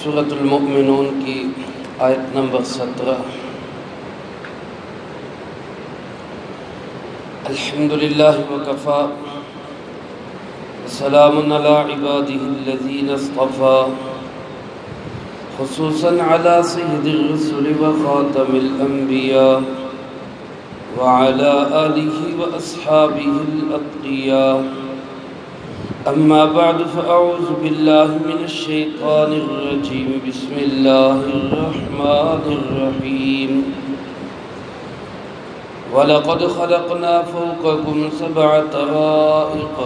سورۃ المؤمنون کی آیت نمبر 17۔ الحمدللہ وکفی وسلام علی عبادہ الذین اصطفی خصوصا علی سید الرسل وخاتم الانبیاء وعلى آلہ واصحابہ الاتقیاء۔ اما بعد فاعوذ باللہ من الشیطان الرجیم بسم اللہ الرحمن الرحیم۔ وَلَقَدْ خَلَقْنَا فَوْقَكُمْ سَبْعَ طَرَائِقَ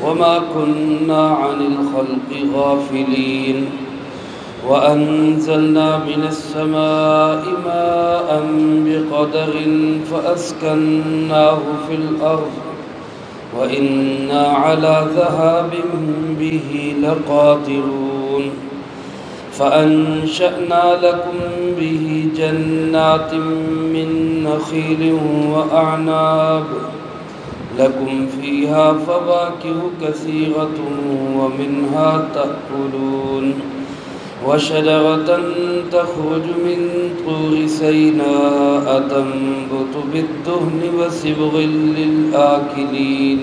وَمَا كُنَّا عَنِ الْخَلْقِ غَافِلِينَ وَأَنزَلْنَا مِنَ السَّمَاءِ مَاءً بِقَدَرٍ فَأَسْكَنَّاهُ فِي الْأَرْضِ وَإِنَّا عَلَى ذَهَابٍ بِهِ لَقَادِرُونَ فَأَنشَأْنَا لَكُمْ بِهِ جَنَّاتٍ مِّن نَخِيلٍ وَأَعْنَابٍ لَكُمْ فِيهَا فَوَاكِهُ كَثِيرَةٌ وَمِنْهَا تَأْكُلُونَ وَشَجَرَةً تَخْرُجُ مِن طُورِ سَيْنَاءَ تَنبُتُ بِالدُّهْنِ وَصِبْغٍ لِّلْآكِلِينَ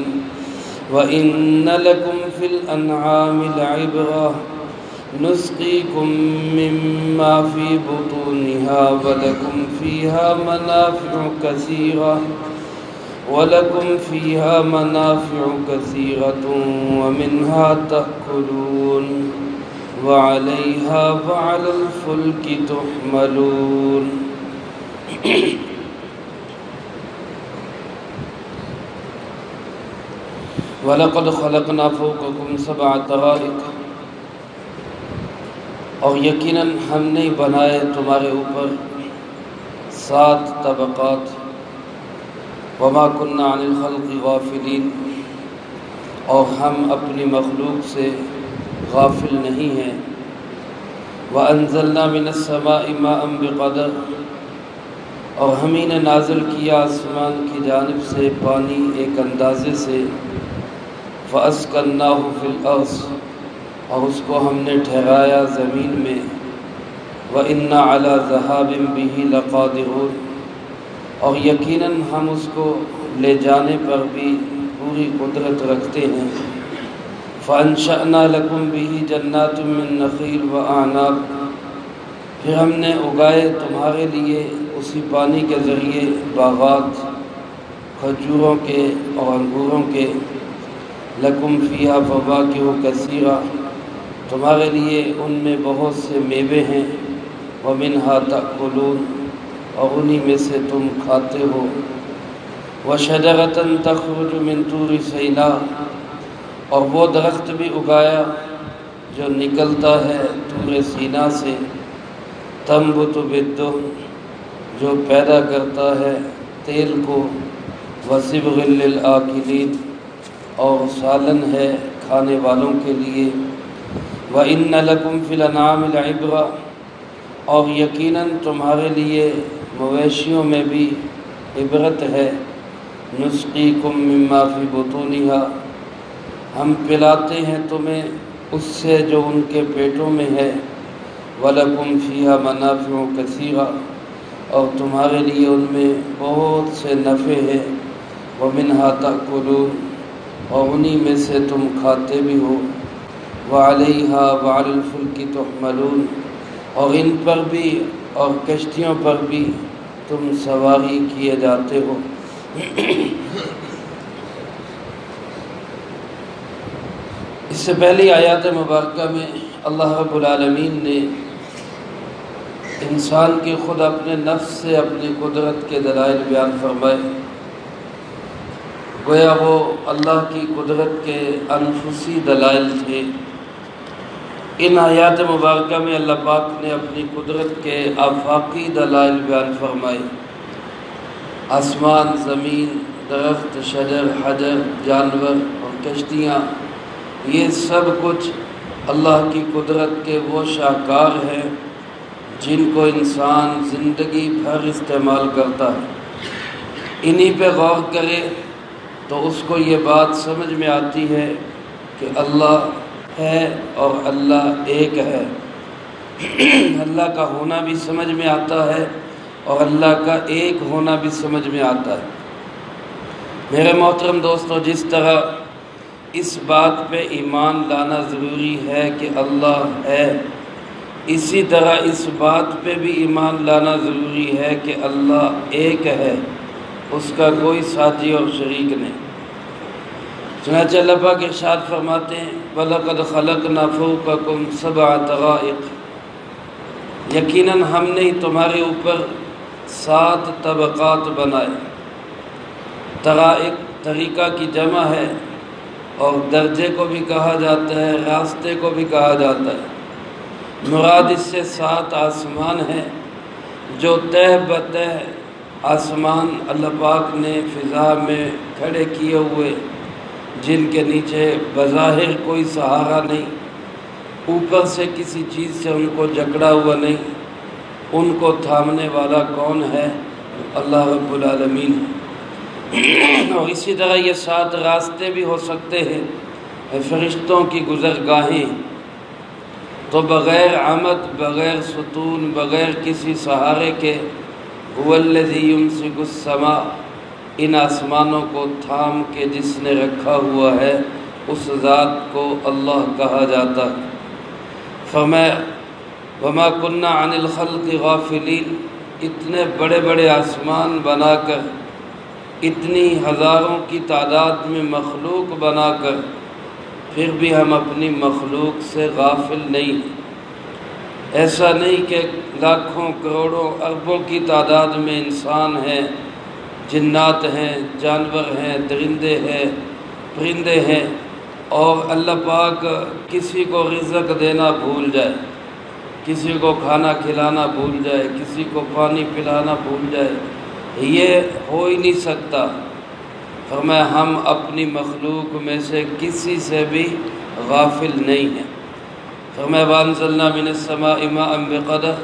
وَإِنَّ لَكُمْ فِي الْأَنْعَامِ لَعِبْرَةً نُسْقِيكُم مِّمَّا فِي بُطُونِهَا وَلَكُمْ فِيهَا مَنَافِعُ كَثِيرَةٌ وَمِنْهَا تَأْكُلُونَ وَعَلَيْهَا وَعَلَى الْفُلْكِ تُحْمَلُونَ۔ وَلَقَدْ خَلَقْنَا فَوْقَكُمْ سَبْعَ طَرَائِقَ، اور یقیناً ہم نے بنائے تمہارے اوپر 7 طبقات۔ وَمَا كُنَّا عَنِ الْخَلْقِ غَافِلِينَ، اور ہم اپنی مخلوق سے غافل نہیں ہیں۔ وَأَنزَلْنَا مِنَ السَّمَاءِ مَاءً بِقَدَرٍ، اور ہم ہی نے نازل کیا آسمان کی جانب سے پانی ایک اندازے سے۔ فَأَسْكَنَّاهُ فِي الْأَرْضِ، اور اس کو ہم نے ٹھہرایا زمین میں۔ وَإِنَّا عَلَى ذَهَابٍ بِهِ لَقَادِرُونَ، اور یقیناً ہم اس کو لے جانے پر بھی پوری قدرت رکھتے ہیں۔ فَأَنشَأْنَا لَكُمْ بِهِ جَنَّاتٍ مِّن نَخِيلٍ وَأَعْنَابٍ، پھر ہم نے اگائے تمہارے لیے اسی پانی کے ذریعے باغات کھجوروں کے اور انگوروں کے۔ لَكُمْ فِيهَا فَوَاكِهُ كَثِيرَةٌ، تمہارے لیے ان میں بہت سے میوے ہیں۔ وَمِنْهَا تَأْكُلُونَ، اور انہی میں سے تم کھاتے ہو۔ وَشَجَرَةً تَخْرُجُ مِن طُورِ سَيْنَاءَ، اور وہ درخت بھی اگایا جو نکلتا ہے طور سینا سے۔ تنبت بالدہن، جو پیدا کرتا ہے تیل کو۔ وصبغ للآکلین، اور سالن ہے کھانے والوں کے لیے۔ وَإِنَّ لَكُمْ فِي الْأَنْعَامِ لَعِبْرَةً، اور یقیناً تمہارے لیے مویشیوں میں بھی عبرت ہے۔ نُسْقِيكُم مِّمَّا فِي بُطُونِهَا، ہم پلاتے ہیں تمہیں اس سے جو ان کے پیٹوں میں ہے۔ وَلَكُمْ فِيهَا مَنَافِعُ كَثِيرَةٌ، اور تمہارے لیے ان میں بہت سے نفع ہے۔ وَمِنْهَا تَأْكُلُونَ، اور انہی میں سے تم کھاتے بھی ہو۔ وَعَلَيْهَا وَعَلَى الْفُلْكِ تُحْمَلُونَ، اور ان پر بھی اور کشتیوں پر بھی تم سواری کیے جاتے ہو۔ اس سے پہلی آیات مبارکہ میں اللہ رب العالمین نے انسان کی خود اپنے نفس سے اپنی قدرت کے دلائل بیان فرمائے۔ گویا وہ اللہ کی قدرت کے انفسی دلائل تھے۔ ان آیات مبارکہ میں اللہ پاک نے اپنی قدرت کے آفاقی دلائل بیان فرمائے۔ آسمان، زمین، درخت، شجر، حجر، جانور اور کشتیاں، یہ سب کچھ اللہ کی قدرت کے وہ شاہکار ہیں جن کو انسان زندگی بھر استعمال کرتا ہے۔ انہی پہ غور کرے تو اس کو یہ بات سمجھ میں آتی ہے کہ اللہ ہے اور اللہ ایک ہے۔ اللہ کا ہونا بھی سمجھ میں آتا ہے اور اللہ کا ایک ہونا بھی سمجھ میں آتا ہے۔ میرے محترم دوستو، جس طرح اس بات پہ ایمان لانا ضروری ہے کہ اللہ ہے، اسی طرح اس بات پہ بھی ایمان لانا ضروری ہے کہ اللہ ایک ہے، اس کا کوئی ساتھی اور شریک نہیں۔ چنانچہ اللہ پاک ارشاد فرماتے ہیں وَلَقَدْ خَلَقْنَا فَوْقَكُمْ سَبْعَ طَرَائِقَ، یقیناً ہم نے تمہارے اوپر 7 طبقات بنائے۔ طرائق طریقہ کی جمع ہے اور درجے کو بھی کہا جاتا ہے، راستے کو بھی کہا جاتا ہے۔ مراد اس سے 7 آسمان ہیں جو تہ بتہ آسمان اللہ پاک نے فضا میں کھڑے کیے ہوئے، جن کے نیچے بظاہر کوئی سہارا نہیں، اوپر سے کسی چیز سے ان کو جکڑا ہوا نہیں، ان کو تھامنے والا کون ہے؟ اللہ رب العالمین ہے۔ اور اسی طرح یہ 7 راستے بھی ہو سکتے ہیں، فرشتوں کی گزرگاہیں، تو بغیر عمد، بغیر ستون، بغیر کسی سہارے کے هو الذی یمسک السماء، ان آسمانوں کو تھام کے جس نے رکھا ہوا ہے اس ذات کو اللہ کہا جاتا ہے۔ فرمایا وما کننا عن الخلق غافلین، اتنے بڑے بڑے آسمان بنا کر، اتنی ہزاروں کی تعداد میں مخلوق بنا کر، پھر بھی ہم اپنی مخلوق سے غافل نہیں ہیں۔ ایسا نہیں کہ لاکھوں کروڑوں اربوں کی تعداد میں انسان ہیں، جنات ہیں، جانور ہیں، درندے ہیں، پرندے ہیں، اور اللہ پاک کسی کو رزق دینا بھول جائے، کسی کو کھانا کھلانا بھول جائے، کسی کو پانی پلانا بھول جائے، یہ ہو ہی نہیں سکتا۔ فرمایا ہم اپنی مخلوق میں سے کسی سے بھی غافل نہیں ہیں۔ فرمایا وَأَنزَلْنَا مِنَ السَّمَاءِ مَاءً بِقَدَرٍ،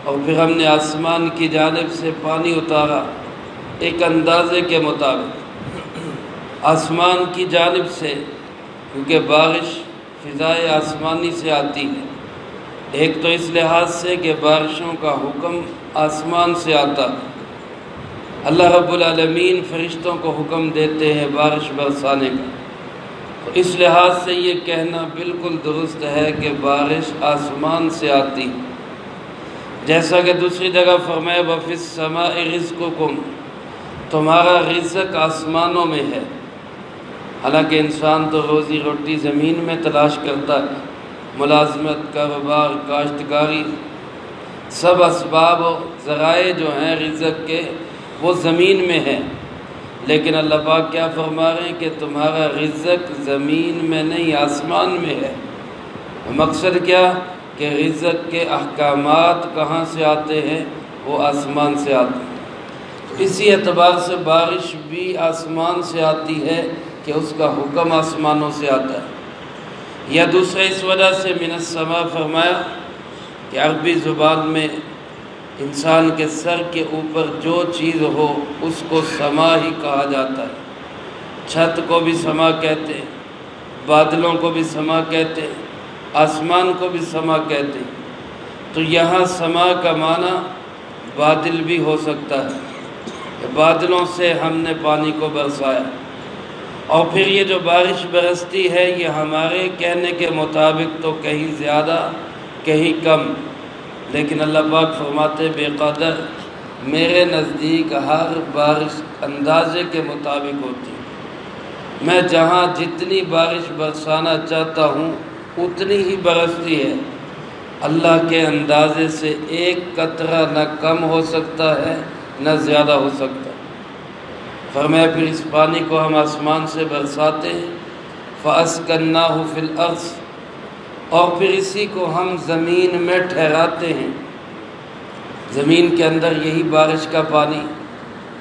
اور پھر ہم نے آسمان کی جانب سے پانی اتارا ایک اندازے کے مطابق، آسمان کی جانب سے، کیونکہ بارش فضائے آسمانی سے آتی ہے۔ ایک تو اس لحاظ سے کہ بارشوں کا حکم آسمان سے آتا ہے، اللہ رب العالمین فرشتوں کو حکم دیتے ہیں بارش برسانے کا، تو اس لحاظ سے یہ کہنا بالکل درست ہے کہ بارش آسمان سے آتی، جیسا کہ دوسری جگہ فرمایا وَفِي السَّمَاءِ رِزْقُكُمْ، تمہارا رزق آسمانوں میں ہے۔ حالانکہ انسان تو روزی روٹی زمین میں تلاش کرتا ہے، ملازمت، کاروبار، کاشتکاری، سب اسباب و ذرائع جو ہیں رزق کے وہ زمین میں ہیں، لیکن اللہ پاک کیا فرما رہے ہیں کہ تمہارا رزق زمین میں نہیں آسمان میں ہے۔ مقصد کیا کہ رزق کے احکامات کہاں سے آتے ہیں؟ وہ آسمان سے آتے ہیں۔ اسی اعتبار سے بارش بھی آسمان سے آتی ہے کہ اس کا حکم آسمانوں سے آتا ہے۔ یا دوسرے اس وجہ سے من السماء فرمایا کہ عربی زبان میں انسان کے سر کے اوپر جو چیز ہو اس کو سما ہی کہا جاتا ہے۔ چھت کو بھی سما کہتے ہیں، بادلوں کو بھی سما کہتے ہیں، آسمان کو بھی سما کہتے ہیں۔ تو یہاں سما کا معنی بادل بھی ہو سکتا ہے، بادلوں سے ہم نے پانی کو برسایا، اور پھر یہ جو بارش برستی ہے یہ ہمارے کہنے کے مطابق تو کہیں زیادہ کہیں کم، لیکن اللہ پاک فرماتے بے قدر، میرے نزدیک ہر بارش اندازے کے مطابق ہوتی ہے۔ میں جہاں جتنی بارش برسانا چاہتا ہوں اتنی ہی برستی ہے، اللہ کے اندازے سے ایک قطرہ نہ کم ہو سکتا ہے نہ زیادہ ہو سکتا ہے۔ فرمایا پھر اس پانی کو ہم آسمان سے برساتے ہیں، فَأَسْكَنَّاهُ فِي الْأَرْضِ، اور پھر اسی کو ہم زمین میں ٹھہراتے ہیں۔ زمین کے اندر یہی بارش کا پانی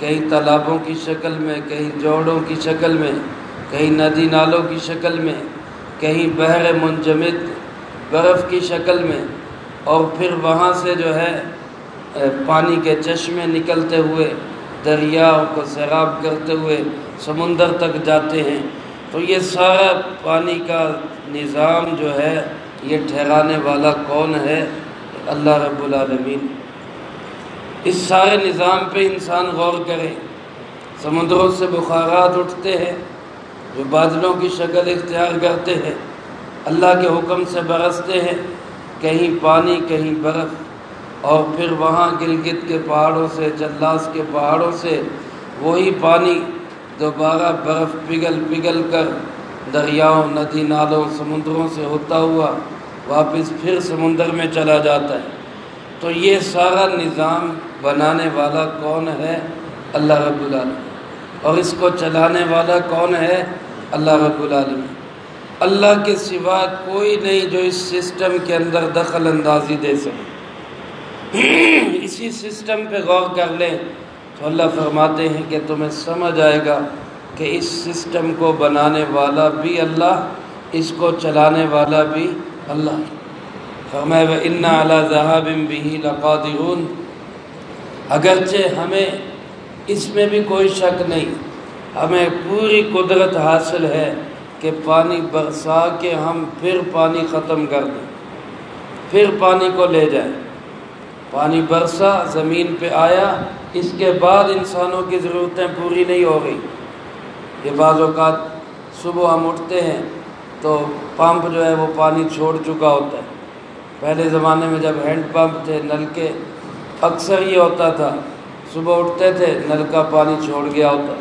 کہیں تالابوں کی شکل میں، کہیں جوڑوں کی شکل میں، کہیں ندی نالوں کی شکل میں، کہیں بحر منجمد برف کی شکل میں، اور پھر وہاں سے جو ہے پانی کے چشمے نکلتے ہوئے دریاؤں کو سیراب کرتے ہوئے سمندر تک جاتے ہیں۔ تو یہ سارا پانی کا نظام جو ہے یہ ٹھہرانے والا کون ہے؟ اللہ رب العالمین۔ اس سارے نظام پہ انسان غور کرے۔ سمندروں سے بخارات اٹھتے ہیں جو بادلوں کی شکل اختیار کرتے ہیں، اللہ کے حکم سے برستے ہیں، کہیں پانی کہیں برف، اور پھر وہاں گلگت کے پہاڑوں سے، چلاس کے پہاڑوں سے وہی پانی دوبارہ برف پگھل کر دریاؤں، ندی نالوں، سمندروں سے ہوتا ہوا واپس پھر سمندر میں چلا جاتا ہے۔ تو یہ سارا نظام بنانے والا کون ہے؟ اللہ رب العالمین۔ اور اس کو چلانے والا کون ہے؟ اللہ رب العالمین۔ اللہ کے سوا کوئی نہیں جو اس سسٹم کے اندر دخل اندازی دے سکے۔ اسی سسٹم پہ غور کر لیں تو اللہ فرماتے ہیں کہ تمہیں سمجھ آئے گا کہ اس سسٹم کو بنانے والا بھی اللہ، اس کو چلانے والا بھی اللہ۔ فرمایا وَإِنَّا عَلَىٰ ذَهَابٍ بِهِ لَقَادِرُونَ، اگرچہ ہمیں اس میں بھی کوئی شک نہیں، ہمیں پوری قدرت حاصل ہے کہ پانی برسا کے ہم پھر پانی ختم کر دیں، پھر پانی کو لے جائیں۔ پانی برسا، زمین پہ آیا، اس کے بعد انسانوں کی ضرورتیں پوری نہیں ہو گئی۔ یہ بعض اوقات صبح ہم اٹھتے ہیں تو پمپ جو ہے وہ پانی چھوڑ چکا ہوتا ہے۔ پہلے زمانے میں جب ہینڈ پمپ تھے، نل کے، اکثر یہ ہوتا تھا صبح اٹھتے تھے نل کا پانی چھوڑ گیا ہوتا،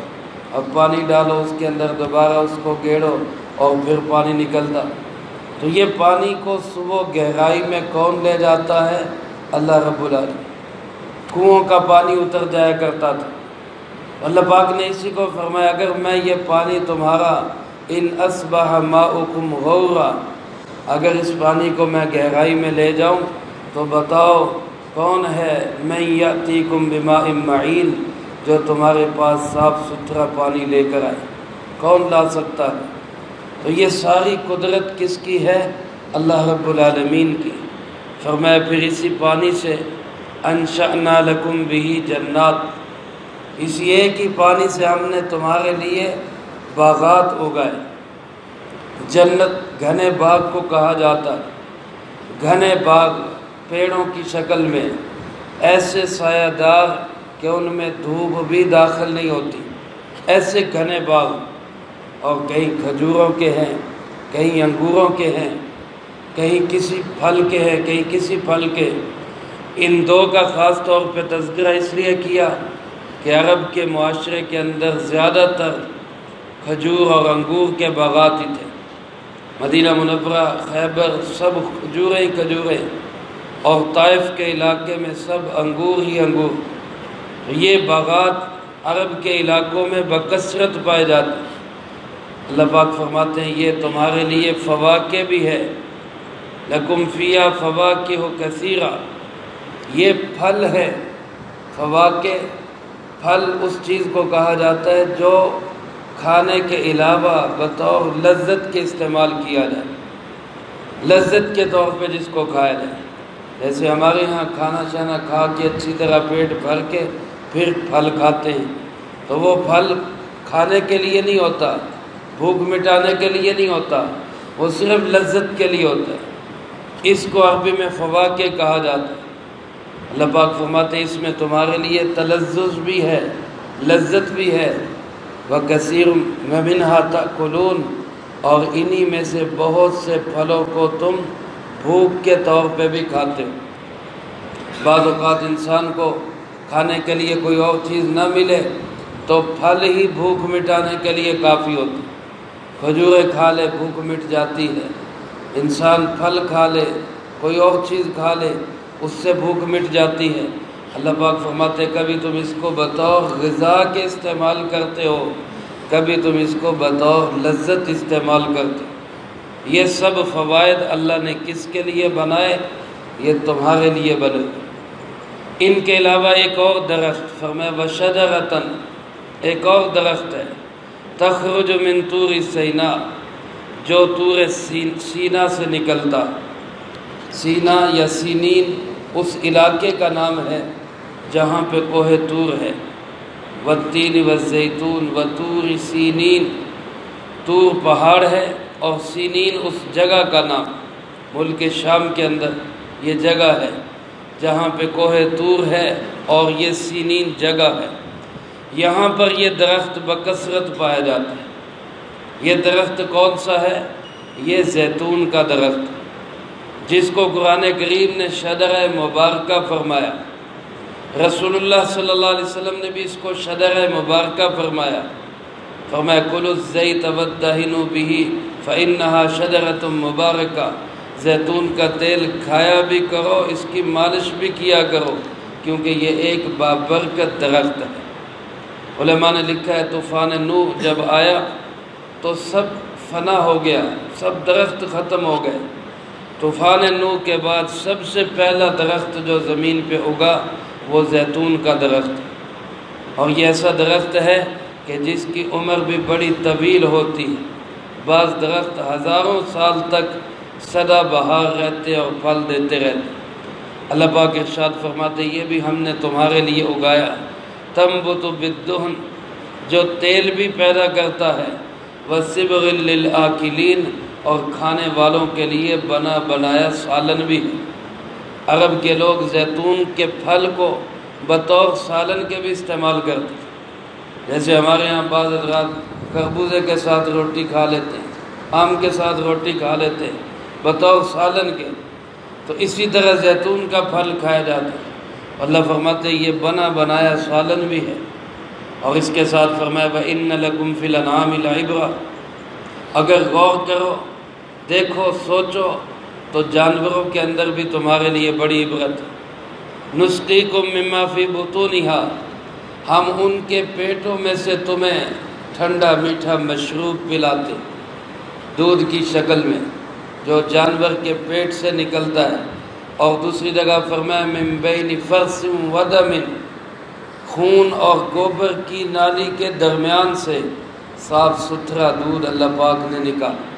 اب پانی ڈالو اس کے اندر، دوبارہ اس کو گیڑو اور پھر پانی نکلتا۔ تو یہ پانی کو صبح گہرائی میں کون لے جاتا ہے؟ اللہ رب العالمین۔ کنووں کا پانی اتر جایا کرتا تھا، اللہ پاک نے اسی کو فرمایا اگر میں یہ پانی تمہارا ان اصبح ماؤکم غورا، اگر اس پانی کو میں گہرائی میں لے جاؤں تو بتاؤ کون ہے من یاتیکم بماء معین، جو تمہارے پاس صاف ستھرا پانی لے کر آئے، کون لا سکتا ہے؟ تو یہ ساری قدرت کس کی ہے؟ اللہ رب العالمین کی۔ فرمایا پھر اسی پانی سے انشأنا لکم بہ جنات، اس ایک ہی پانی سے ہم نے تمہارے لیے باغات اگائے۔ جنت گھنے باغ کو کہا جاتا ہے، گھنے باغ پیڑوں کی شکل میں، ایسے سایہ دار کہ ان میں دھوپ بھی داخل نہیں ہوتی، ایسے گھنے باغ، اور کہیں کھجوروں کے ہیں، کہیں انگوروں کے ہیں، کہیں کسی پھل کے ہیں، کہیں کسی پھل کے۔ ان دو کا خاص طور پہ تذکرہ اس لیے کیا کہ عرب کے معاشرے کے اندر زیادہ تر کھجور اور انگور کے باغات ہی تھے۔ مدینہ منورہ، خیبر، سب کھجوریں ہی کھجوریں، اور طائف کے علاقے میں سب انگور ہی انگور۔ یہ باغات عرب کے علاقوں میں بکثرت پائے جاتے ہیں۔ اللہ پاک فرماتے ہیں یہ تمہارے لیے فواکہ بھی ہے، لکم فیہا فواکہ کثیرہ، یہ پھل ہے۔ فواکہ، پھل اس چیز کو کہا جاتا ہے جو کھانے کے علاوہ بطور لذت کے استعمال کیا جائے، لذت کے طور پہ جس کو کھایا جائے۔ جیسے ہمارے ہاں کھانا شانا کھا کے اچھی طرح پیٹ بھر کے پھر پھل کھاتے ہیں، تو وہ پھل کھانے کے لیے نہیں ہوتا، بھوک مٹانے کے لیے نہیں ہوتا، وہ صرف لذت کے لیے ہوتا ہے۔ اس کو عربی میں فواکہ کہا جاتا ہے۔ اللہ پاک فرماتے ہیں اس میں تمہارے لیے تلذذ بھی ہے، لذت بھی ہے، وَكَثِيرٌ مِّنْهَا تَأْكُلُونَ، اور انہی میں سے بہت سے پھلوں کو تم بھوک کے طور پہ بھی کھاتے ہو۔ بعض اوقات انسان کو کھانے کے لیے کوئی اور چیز نہ ملے تو پھل ہی بھوک مٹانے کے لیے کافی ہوتی۔ کھجوریں کھا لے بھوک مٹ جاتی ہے، انسان پھل کھا لے، کوئی اور چیز کھا لے، اس سے بھوک مٹ جاتی ہے۔ اللہ پاک فرماتے کبھی تم اس کو بطور غذا کے استعمال کرتے ہو، کبھی تم اس کو بطور لذت استعمال کرتے ہو۔ یہ سب فوائد اللہ نے کس کے لیے بنائے؟ یہ تمہارے لیے بنے۔ ان کے علاوہ ایک اور درخت، فرمایا وَشَجَرَةً، ایک اور درخت ہے، تخرج من طور سینا، جو طور سینا سے نکلتا۔ سینا یا سینین اس علاقے کا نام ہے جہاں پہ کوہ طور ہے۔ والتین والزیتون وطور سینین، طور پہاڑ ہے اور سینین اس جگہ کا نام، ملک شام کے اندر یہ جگہ ہے۔ جہاں پہ کوہ طور ہے اور یہ سینین جگہ ہے، یہاں پر یہ درخت بکثرت پایا جاتا ہے۔ یہ درخت کون سا ہے؟ یہ زیتون کا درخت، جس کو قرآن کریم نے شجرہ مبارکہ فرمایا، رسول اللہ صلی اللہ علیہ وسلم نے بھی اس کو شجرہ مبارکہ فرمایا۔ فرمایا کلوا الزیت وادہنوا بہ فإنہا شجرۃ مبارکہ، زیتون کا تیل کھایا بھی کرو، اس کی مالش بھی کیا کرو، کیونکہ یہ ایک بابرکت درخت ہے۔ علماء نے لکھا ہے طوفان نوح جب آیا تو سب فنا ہو گیا، سب درخت ختم ہو گئے۔ طوفان نوح کے بعد سب سے پہلا درخت جو زمین پہ اگا وہ زیتون کا درخت ہے، اور یہ ایسا درخت ہے کہ جس کی عمر بھی بڑی طویل ہوتی ہے۔ بعض درخت ہزاروں سال تک سدا بہار رہتے اور پھل دیتے رہتے۔ اللہ پاک ارشاد فرماتے یہ بھی ہم نے تمہارے لیے اگایا، تنبت بالدہن، جو تیل بھی پیدا کرتا ہے، وصبغ للآکلین، اور کھانے والوں کے لیے بنا بنایا سالن بھی ہے۔ عرب کے لوگ زیتون کے پھل کو بطور سالن کے بھی استعمال کرتے ہیں، جیسے ہمارے ہاں بعض حضرات خربوزے کے ساتھ روٹی کھا لیتے ہیں، آم کے ساتھ روٹی کھا لیتے ہیں بطور سالن کے، تو اسی طرح زیتون کا پھل کھایا جاتا ہے۔ اللہ فرماتے ہیں یہ بنا بنایا سالن بھی ہے، اور اس کے ساتھ فرمایا وَإِنَّ لَكُمْ فِي الْأَنْعَامِ لَعِبْرَةً، اگر غور کرو، دیکھو، سوچو تو جانوروں کے اندر بھی تمہارے لیے بڑی عبرت ہے۔ نُسْقِيكُم مِّمَّا فِي بُطُونِهَا، ہم ان کے پیٹوں میں سے تمہیں ٹھنڈا میٹھا مشروب پلاتے، دودھ کی شکل میں جو جانور کے پیٹ سے نکلتا ہے۔ اور دوسری جگہ فرمایا مِن بَيْنِ فَرْثٍ وَدَمٍ، خون اور گوبر کی نالی کے درمیان سے صاف ستھرا دودھ اللہ پاک نے نکالا۔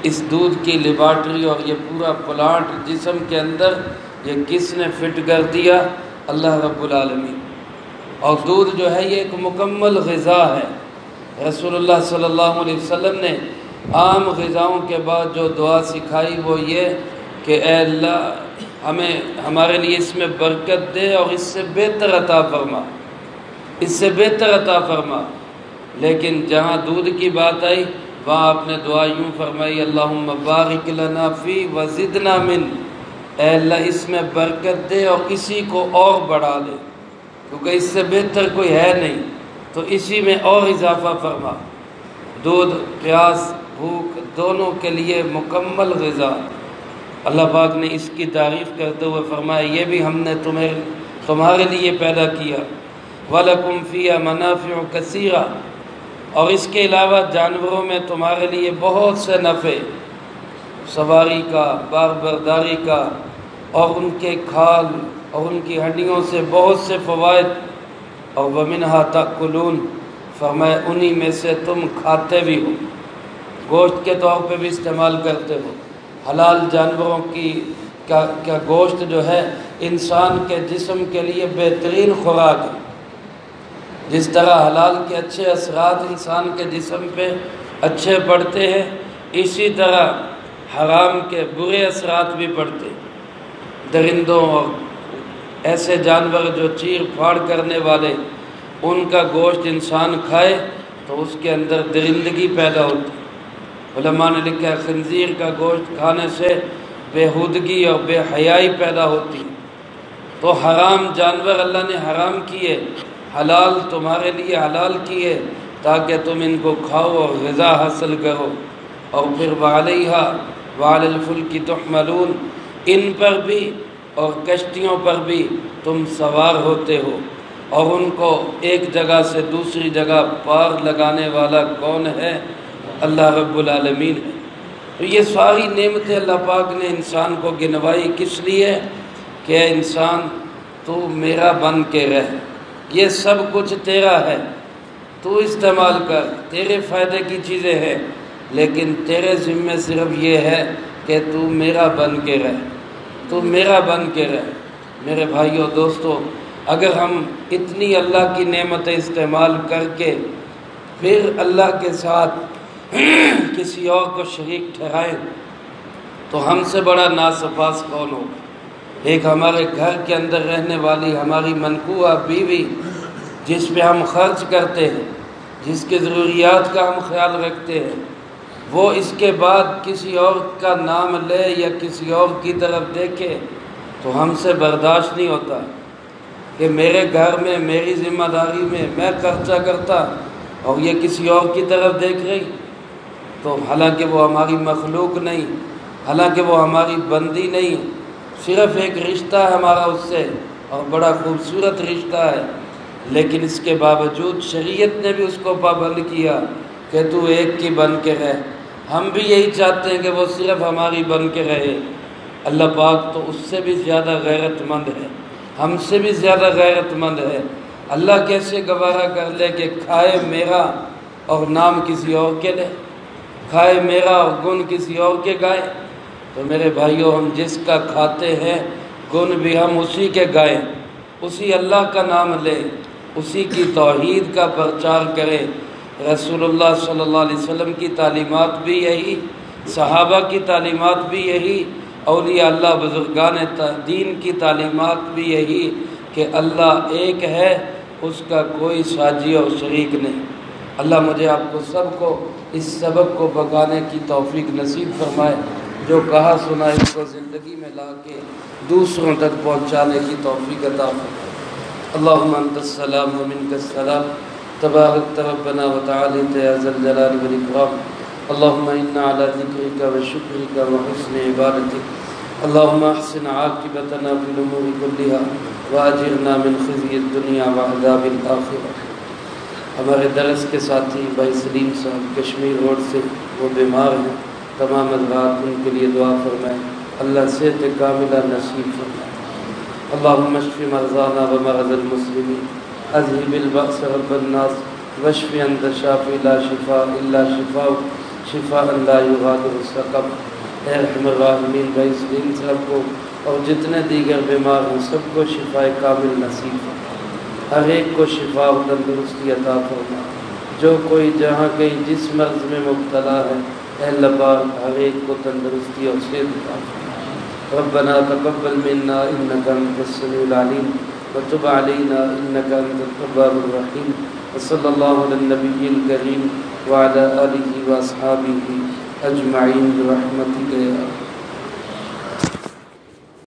اس دودھ کی لیبارٹری اور یہ پورا پلانٹ جسم کے اندر یہ کس نے فٹ کر دیا؟ اللہ رب العالمین۔ اور دودھ جو ہے یہ ایک مکمل غذا ہے۔ رسول اللہ صلی اللہ علیہ وسلم نے عام غذاؤں کے بعد جو دعا سکھائی وہ یہ کہ اے اللہ ہمیں ہمارے لیے اس میں برکت دے اور اس سے بہتر عطا فرما، اس سے بہتر عطا فرما۔ لیکن جہاں دودھ کی بات آئی وہاں آپ نے دعا یوں فرمائی اللہم بارک لنا فی وزدنا من، اے اللہ اس میں برکت دے اور اسی کو اور بڑھا دے، کیونکہ اس سے بہتر کوئی ہے نہیں، تو اسی میں اور اضافہ فرما۔ دودھ پیاس بھوک دونوں کے لیے مکمل غذا۔ اللہ پاک نے اس کی تعریف کرتے ہوئے فرمایا یہ بھی ہم نے تمہارے لیے پیدا کیا، وَلَكُمْ فِيهَا مَنَافِعُ كَثِيرَةٌ، اور اس کے علاوہ جانوروں میں تمہارے لیے بہت سے نفع، سواری کا، بار برداری کا، اور ان کے کھال اور ان کی ہڈیوں سے بہت سے فوائد۔ اور وَمِنْهَا تَأْكُلُونَ، فرمایا انہی میں سے تم کھاتے بھی ہو، گوشت کے طور پہ بھی استعمال کرتے ہو۔ حلال جانوروں کا گوشت جو ہے انسان کے جسم کے لیے بہترین خوراک ہے۔ جس طرح حلال کے اچھے اثرات انسان کے جسم پہ اچھے پڑتے ہیں، اسی طرح حرام کے برے اثرات بھی پڑتے ہیں۔ درندوں اور ایسے جانور جو چیر پھاڑ کرنے والے، ان کا گوشت انسان کھائے تو اس کے اندر درندگی پیدا ہوتی ہے۔ علماء نے لکھا ہے خنزیر کا گوشت کھانے سے بےہودگی اور بے حیائی پیدا ہوتی ہے۔ تو حرام جانور اللہ نے حرام کیے، حلال تمہارے لیے حلال کیے تاکہ تم ان کو کھاؤ اور غذا حاصل کرو۔ اور پھر وَعَلَيْهَا وَعَلَى الْفُلْكِ تُحْمَلُونَ، ان پر بھی اور کشتیوں پر بھی تم سوار ہوتے ہو، اور ان کو ایک جگہ سے دوسری جگہ پار لگانے والا کون ہے؟ اللہ رب العالمین ہے۔ تو یہ ساری نعمتیں اللہ پاک نے انسان کو گنوائی کس لیے کہ اے انسان تو میرا بن کے رہ، یہ سب کچھ تیرا ہے، تو استعمال کر، تیرے فائدے کی چیزیں ہیں، لیکن تیرے ذمہ صرف یہ ہے کہ تو میرا بن کے رہ، تو میرا بن کے رہ۔ میرے بھائیوں دوستو، اگر ہم اتنی اللہ کی نعمتیں استعمال کر کے پھر اللہ کے ساتھ کسی اور کو شریک ٹھہرائیں تو ہم سے بڑا ناسپاس کون ہوگا؟ ایک ہمارے گھر کے اندر رہنے والی ہماری منقوہ بیوی جس پہ ہم خرچ کرتے ہیں، جس کے ضروریات کا ہم خیال رکھتے ہیں، وہ اس کے بعد کسی اور کا نام لے یا کسی اور کی طرف دیکھے تو ہم سے برداشت نہیں ہوتا کہ میرے گھر میں میری ذمہ داری میں میں خرچہ کرتا اور یہ کسی اور کی طرف دیکھ رہی، تو حالانکہ وہ ہماری مخلوق نہیں، حالانکہ وہ ہماری بندی نہیں، صرف ایک رشتہ ہے ہمارا اس سے اور بڑا خوبصورت رشتہ ہے، لیکن اس کے باوجود شریعت نے بھی اس کو پابند کیا کہ تو ایک کی بن کے رہ۔ ہم بھی یہی چاہتے ہیں کہ وہ صرف ہماری بن کے رہے۔ اللہ پاک تو اس سے بھی زیادہ غیرت مند ہے، ہم سے بھی زیادہ غیرت مند ہے۔ اللہ کیسے گوارا کر لے کہ کھائے میرا اور نام کسی اور کے لے، کھائے میرا اور گن کسی اور کے گائے؟ تو میرے بھائیوں، ہم جس کا کھاتے ہیں گن بھی ہم اسی کے گائیں، اسی اللہ کا نام لے، اسی کی توحید کا پرچار کرے۔ رسول اللہ صلی اللہ علیہ وسلم کی تعلیمات بھی یہی، صحابہ کی تعلیمات بھی یہی، اولیاء اللہ بزرگان دین کی تعلیمات بھی یہی کہ اللہ ایک ہے، اس کا کوئی ساجی اور شریک نہیں۔ اللہ مجھے آپ کو سب کو اس سبق کو بگانے کی توفیق نصیب فرمائے، جو کہا سنا اس کو زندگی میں لا کے دوسروں تک پہنچانے کی توفیق عطا فرمائے۔ اللہم انت السلام و منک السلام، تبارک ربنا و تعالیت یا ذا الجلال والاکرام۔ اللہم انا علی ذکرک و شکرک و حسن عبادتک، اللہم احسن عاقبتنا فی الامور کلها واجرنا من خزی الدنیا وعذاب الآخرہ۔ ہمارے درس کے ساتھی بھائی سلیم صاحب کشمیر روڈ سے، وہ بیمار ہیں، تمام حضرات ان کے لیے دعا فرمائیں، اللہ صحت کاملہ نصیب فرمائے۔ اللہم اشف مرضانا و مرض المسلمین، اذہب البأس رب الناس، واشف انت شافی لا شفاء الا شفاء، شفاء لا یغادر سقم۔ اے ارحم الراحمین بھائی سلیم صاحب کو اور جتنے دیگر بیمار ہیں سب کو شفاء کامل نصیب فرما، ہر ایک کو شفا و تندرستی عطا فرما۔ جو کوئی جہاں کہیں جس مرض میں مبتلا ہے، اے اللہ پاک ہر ایک کو تندرستی اور صحت عطا فرما۔ ربنا تقبل منا انك انت السميع العليم وتب علينا انك انت التواب الرحيم، وصلى الله على النبي الكريم وعلى آله واصحابه اجمعين برحمتك يا